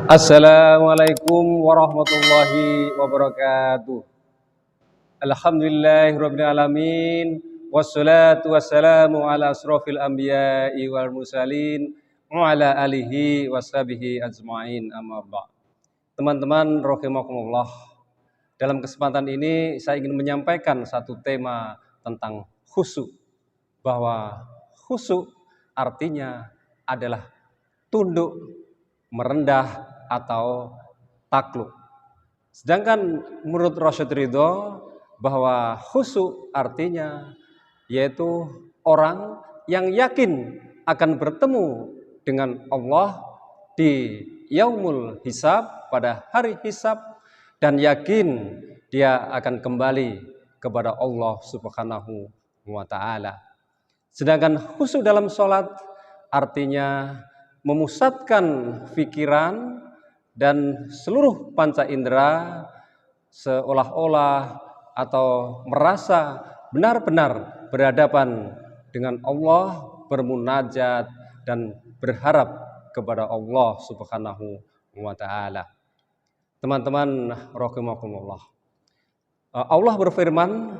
Assalamualaikum warahmatullahi wabarakatuh. Alhamdulillahirabbil alamin wassalatu wassalamu ala asrofil anbiya'i wal mursalin wa ala alihi washabihi ajmain amma ba'd. Teman-teman rahimakumullah, dalam kesempatan ini saya ingin menyampaikan satu tema tentang khusyuk, bahwa khusyuk artinya adalah tunduk, merendah atau takluk. Sedangkan menurut Rasyid Ridho, bahwa khusyuk artinya yaitu orang yang yakin akan bertemu dengan Allah di yaumul hisab, pada hari hisab, dan yakin dia akan kembali kepada Allah Subhanahu wa ta'ala. Sedangkan khusyuk dalam sholat artinya memusatkan pikiran dan seluruh panca indera seolah-olah atau merasa benar-benar berhadapan dengan Allah, bermunajat dan berharap kepada Allah Subhanahu wa ta'ala. Teman-teman rahimakumullah, Allah berfirman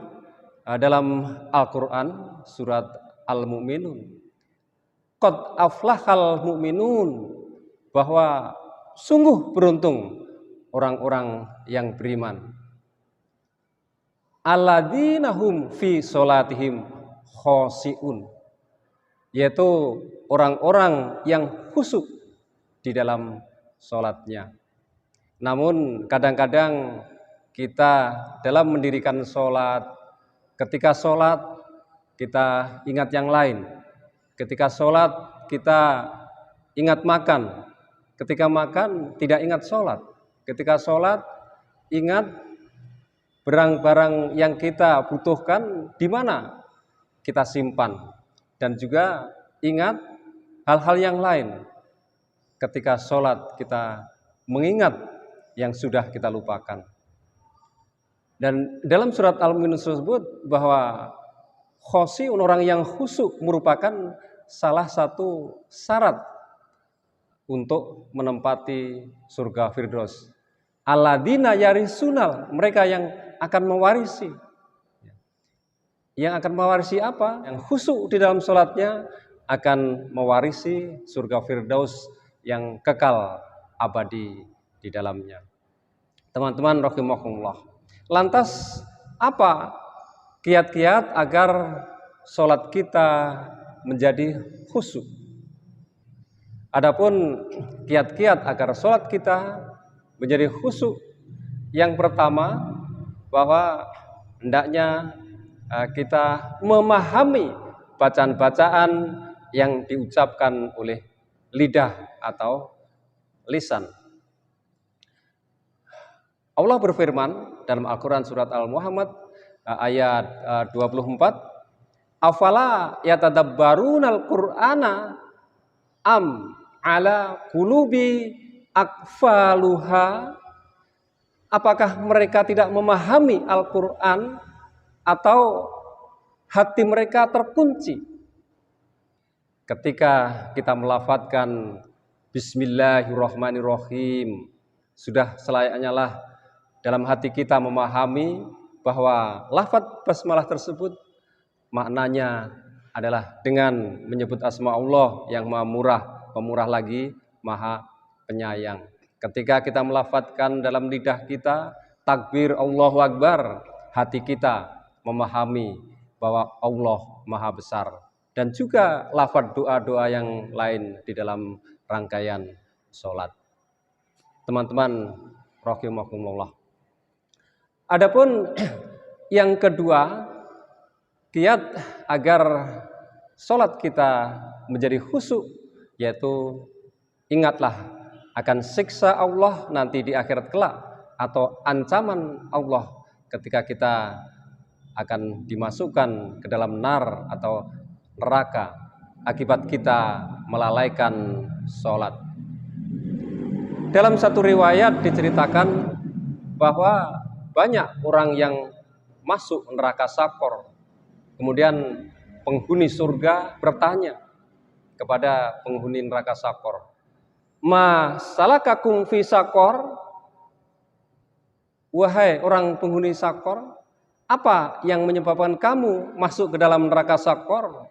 dalam Al-Quran surat Al-Mu'minun, qad aflahal mu'minun, bahwa sungguh beruntung orang-orang yang beriman. Alladzina hum fi sholatihim khoshi'un, yaitu orang-orang yang khusyuk di dalam sholatnya. Namun kadang-kadang kita dalam mendirikan sholat, ketika sholat kita ingat yang lain, ketika sholat kita ingat makan, ketika makan tidak ingat sholat, ketika sholat ingat barang-barang yang kita butuhkan di mana kita simpan, dan juga ingat hal-hal yang lain. Ketika sholat kita mengingat yang sudah kita lupakan. Dan dalam surat Al-Mu'minun tersebut bahwa khoshi'un, orang yang khusyuk, merupakan salah satu syarat untuk menempati surga Firdaus. Alladzina yarisunal, mereka yang akan mewarisi. Yang akan mewarisi apa? Yang khusyuk di dalam sholatnya akan mewarisi surga Firdaus yang kekal abadi di dalamnya. Teman-teman rahimakumullah, lantas apa kiat-kiat agar sholat kita menjadi khusyuk? Adapun kiat-kiat agar sholat kita menjadi khusyuk, yang pertama, bahwa hendaknya kita memahami bacaan-bacaan yang diucapkan oleh lidah atau lisan. Allah berfirman dalam Al-Quran surat Al-Muhammad ayat 24, afala yatadabbarunal qur'ana am ala qulubi akfaluha, apakah mereka tidak memahami Al-Quran atau hati mereka terkunci? Ketika kita melafadzkan Bismillahirrahmanirrahim, sudah selayaknya lah dalam hati kita memahami bahwa lafadz basmalah tersebut maknanya adalah dengan menyebut asma Allah yang maha murah, pemurah lagi maha penyayang. Ketika kita melafadzkan dalam lidah kita takbir Allahu Akbar, hati kita memahami bahwa Allah maha besar. Dan juga lafadz doa-doa yang lain di dalam rangkaian sholat. Teman-teman rahimakumullah, adapun yang kedua, kiat agar sholat kita menjadi khusyuk, yaitu ingatlah akan siksa Allah nanti di akhirat kelak, atau ancaman Allah ketika kita akan dimasukkan ke dalam nar atau neraka akibat kita melalaikan sholat. Dalam satu riwayat diceritakan bahwa banyak orang yang masuk neraka Sakor, kemudian penghuni surga bertanya, kepada penghuni neraka Sakor. Ma salakakum fi Sakor? Wahai orang penghuni Sakor, apa yang menyebabkan kamu masuk ke dalam neraka Sakor?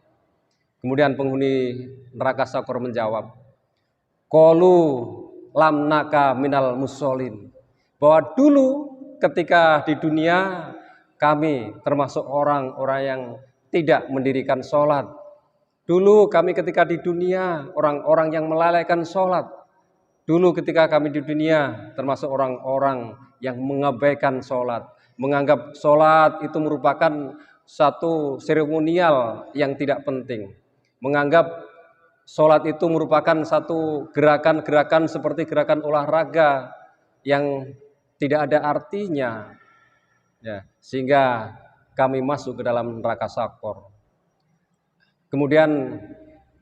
Kemudian penghuni neraka Sakor menjawab, qalu lam naka minal musholin. Bahwa dulu ketika di dunia kami termasuk orang-orang yang tidak mendirikan sholat. Dulu kami ketika di dunia orang-orang yang melalaikan sholat. Dulu ketika kami di dunia termasuk orang-orang yang mengabaikan sholat. Menganggap sholat itu merupakan satu seremonial yang tidak penting. Menganggap sholat itu merupakan satu gerakan-gerakan seperti gerakan olahraga yang tidak ada artinya. Ya, sehingga kami masuk ke dalam neraka Sakor. Kemudian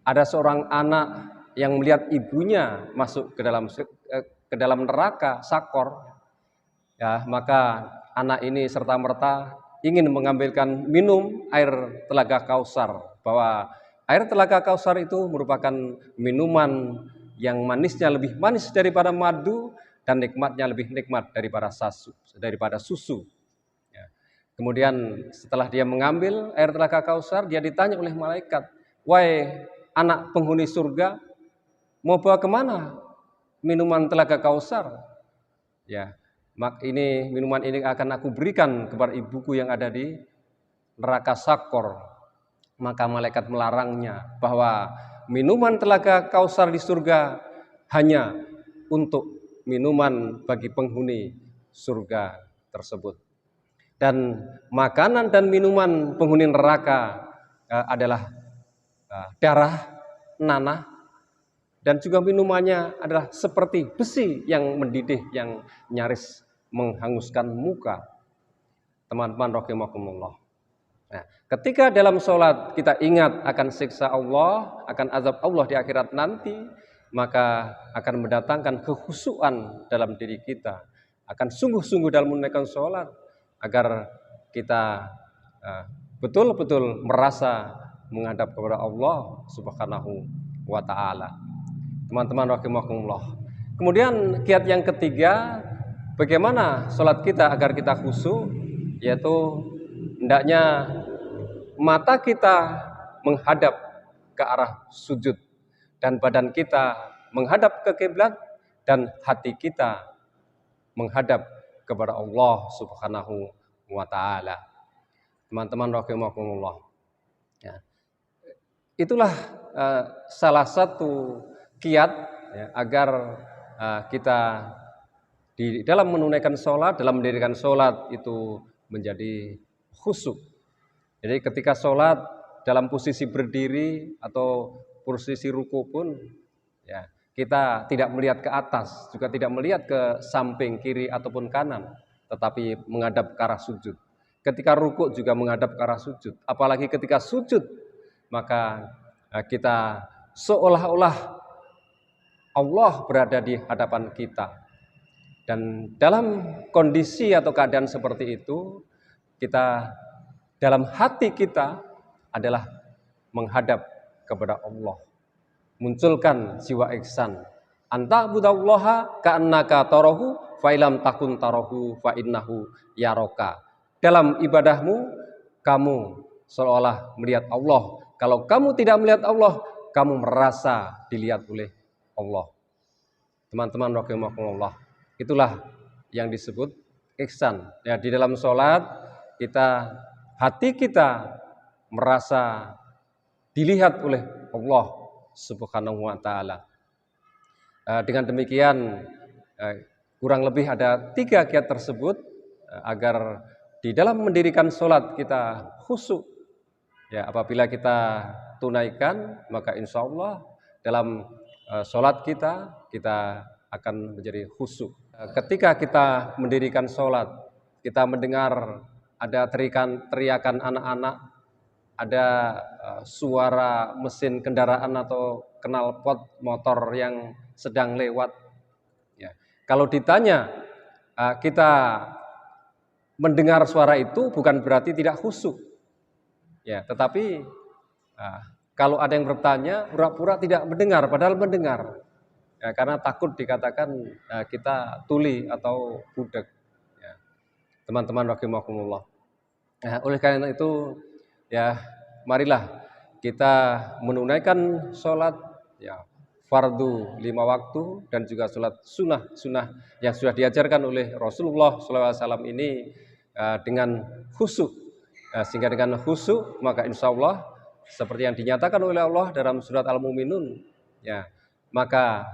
ada seorang anak yang melihat ibunya masuk ke dalam neraka Sakor, ya, maka anak ini serta-merta ingin mengambilkan minum air telaga Kausar, bahwa air telaga Kausar itu merupakan minuman yang manisnya lebih manis daripada madu dan nikmatnya lebih nikmat daripada susu. Kemudian setelah dia mengambil air telaga Kausar, dia ditanya oleh malaikat, wahai anak penghuni surga, mau bawa kemana minuman telaga Kausar? Ya, minuman ini akan aku berikan kepada ibuku yang ada di neraka Sakor. Maka malaikat melarangnya bahwa minuman telaga Kausar di surga hanya untuk minuman bagi penghuni surga tersebut. Dan makanan dan minuman penghuni neraka adalah darah, nanah, dan juga minumannya adalah seperti besi yang mendidih, yang nyaris menghanguskan muka. Teman-teman rahimakumullah. Nah, ketika dalam sholat kita ingat akan siksa Allah, akan azab Allah di akhirat nanti, maka akan mendatangkan kekhusyuan dalam diri kita, akan sungguh-sungguh dalam menunaikan sholat, agar kita betul-betul merasa menghadap kepada Allah Subhanahu wa ta'ala. Teman-teman rahimakumullah. Kemudian kiat yang ketiga, bagaimana sholat kita agar kita khusyuk, yaitu hendaknya mata kita menghadap ke arah sujud dan badan kita menghadap ke kiblat dan hati kita menghadap kepada Allah Subhanahu wa ta'ala. Teman-teman rahimakumullah. Ya. Itulah salah satu kiat, ya, agar kita di dalam menunaikan sholat, dalam mendirikan sholat itu menjadi khusyuk. Jadi ketika sholat dalam posisi berdiri atau posisi ruku pun, ya, kita tidak melihat ke atas, juga tidak melihat ke samping kiri ataupun kanan, tetapi menghadap ke arah sujud. Ketika rukuk juga menghadap ke arah sujud. Apalagi ketika sujud, maka kita seolah-olah Allah berada di hadapan kita. Dan dalam kondisi atau keadaan seperti itu, kita dalam hati kita adalah menghadap kepada Allah. Munculkan jiwa ihsan. Anta budallaha ka'annaka tarahu fa ilam takun tarahu fa innahu yaraka. Dalam ibadahmu kamu seolah melihat Allah. Kalau kamu tidak melihat Allah, kamu merasa dilihat oleh Allah. Teman-teman rahimakumullah. Itulah yang disebut ihsan. Ya, di dalam sholat hati kita merasa dilihat oleh Allah Subhanahu wa ta'ala. Dengan demikian kurang lebih ada 3 kiat tersebut agar di dalam mendirikan sholat kita khusyuk. Ya, apabila kita tunaikan, maka insya Allah dalam sholat kita akan menjadi khusyuk. Ketika kita mendirikan sholat, kita mendengar ada teriakan anak-anak, ada suara mesin kendaraan atau knalpot motor yang sedang lewat. Ya. Kalau ditanya, kita mendengar suara itu bukan berarti tidak khusyuk. Ya, tetapi Kalau ada yang bertanya, pura-pura tidak mendengar, padahal mendengar. Ya, karena takut dikatakan kita tuli atau budak. Ya, teman-teman rahimakumullah. Nah, oleh karena itu, ya marilah kita menunaikan sholat ya fardu 5 waktu dan juga sholat sunnah yang sudah diajarkan oleh Rasulullah SAW ini dengan khusyuk. Sehingga dengan khusyuk maka insya Allah seperti yang dinyatakan oleh Allah dalam surat Al-Mu'minun, ya maka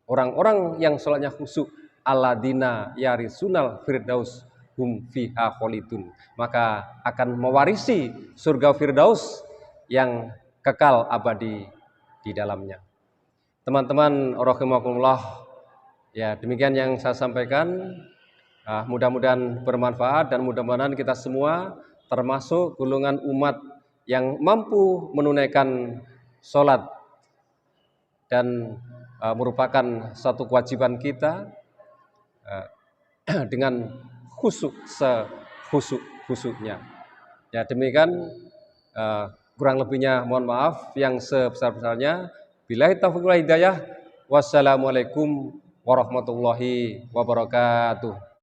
orang-orang yang sholatnya khusyuk alladzina yarisunal firdaus hum fiha kholidun, maka akan mewarisi surga firdaus yang kekal abadi di dalamnya. Teman-teman rahimakumullah, ya demikian yang saya sampaikan. Mudah-mudahan bermanfaat dan mudah-mudahan kita semua termasuk golongan umat yang mampu menunaikan sholat dan merupakan satu kewajiban kita dengan khusyuk sekhusyuk-khusyuknya. Ya demikian, kurang lebihnya mohon maaf, yang sebesar-besarnya. Billahi taufiq wal hidayah. Wassalamualaikum warahmatullahi wabarakatuh.